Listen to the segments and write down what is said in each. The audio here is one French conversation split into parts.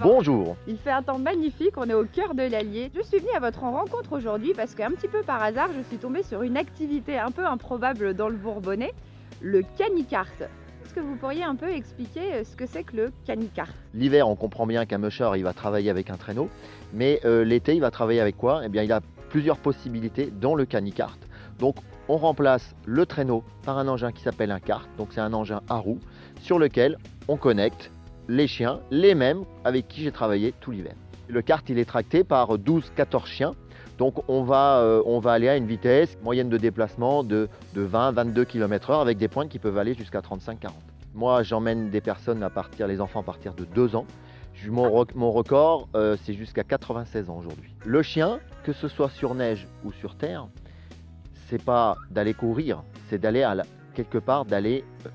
Sylvain. Bonjour. Il fait un temps magnifique, on est au cœur de l'Allier. Je suis venue à votre rencontre aujourd'hui parce qu'un petit peu par hasard, je suis tombée sur une activité un peu improbable dans le Bourbonnais, le canicart. Est-ce que vous pourriez un peu expliquer ce que c'est que le canicart? L'hiver, on comprend bien qu'un musher, il va travailler avec un traîneau, mais l'été, il va travailler avec quoi? Eh bien, il a plusieurs possibilités dans le canicart. Donc, on remplace le traîneau par un engin qui s'appelle un cart. Donc, c'est un engin à roues sur lequel on connecte les chiens, les mêmes avec qui j'ai travaillé tout l'hiver. Le cart, il est tracté par 12-14 chiens. Donc on va aller à une vitesse moyenne de déplacement de 20-22 km/h avec des pointes qui peuvent aller jusqu'à 35-40. Moi, j'emmène des personnes les enfants à partir de 2 ans. Mon record, c'est jusqu'à 96 ans aujourd'hui. Le chien, que ce soit sur neige ou sur terre, c'est pas d'aller courir, c'est d'aller quelque part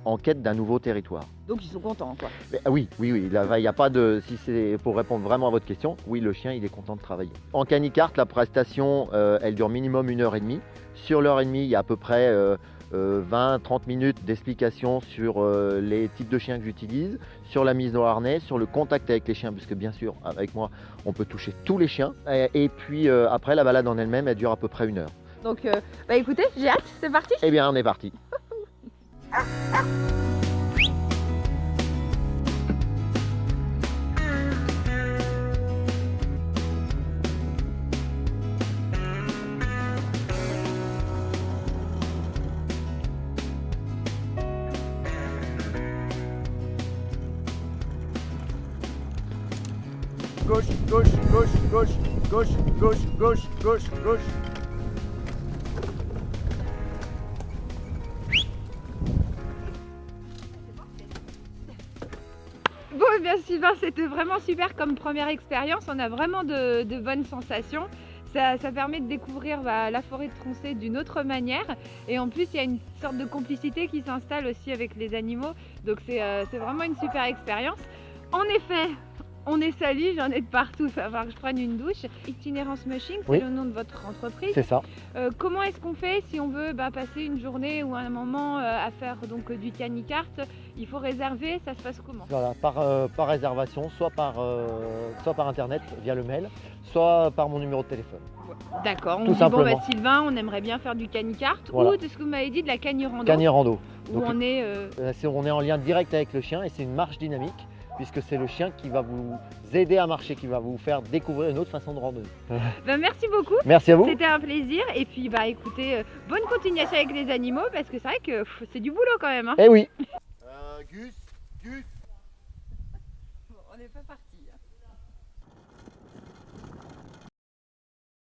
en quête d'un nouveau territoire. Donc ils sont contents, quoi. Mais, oui, il n'y a pas de... Si c'est pour répondre vraiment à votre question, oui, le chien, il est content de travailler. En canicart, la prestation, elle dure minimum 1h30. Sur l'heure et demie, il y a à peu près 20-30 minutes d'explication sur les types de chiens que j'utilise, sur la mise au harnais, sur le contact avec les chiens, puisque bien sûr, avec moi, on peut toucher tous les chiens. Et puis après, la balade en elle-même, elle dure à peu près 1 heure. Donc, écoutez, j'ai hâte, c'est parti. Eh bien, on est parti. Gauche, gauche, gauche, gauche, gauche, gauche, gauche, gauche, gauche. Bon, eh bien Sylvain, c'était vraiment super comme première expérience. On a vraiment de bonnes sensations. Ça permet de découvrir la forêt de Tronchet d'une autre manière. Et en plus, il y a une sorte de complicité qui s'installe aussi avec les animaux. Donc c'est vraiment une super expérience. En effet, on est sali, j'en ai de partout, il va falloir que je prenne une douche. Itinérance Mushing, c'est Oui. le nom de votre entreprise. C'est ça. Comment est-ce qu'on fait si on veut passer une journée ou un moment à faire du canicart? Il faut réserver, ça se passe comment? Voilà, par réservation, soit par internet via le mail, soit par mon numéro de téléphone. D'accord, on Tout dit simplement. Sylvain, on aimerait bien faire du canicart Voilà. ou de ce que vous m'avez dit de la cani-rando. Cani-rando. Où on est. On est en lien direct avec le chien et c'est une marche dynamique puisque c'est le chien qui va vous aider à marcher, qui va vous faire découvrir une autre façon de randonner. Merci beaucoup. Merci à vous. C'était un plaisir et puis écoutez, bonne continuation avec les animaux parce que c'est vrai que c'est du boulot quand même. Hein. Eh oui. Gus. Bon, on n'est pas parti.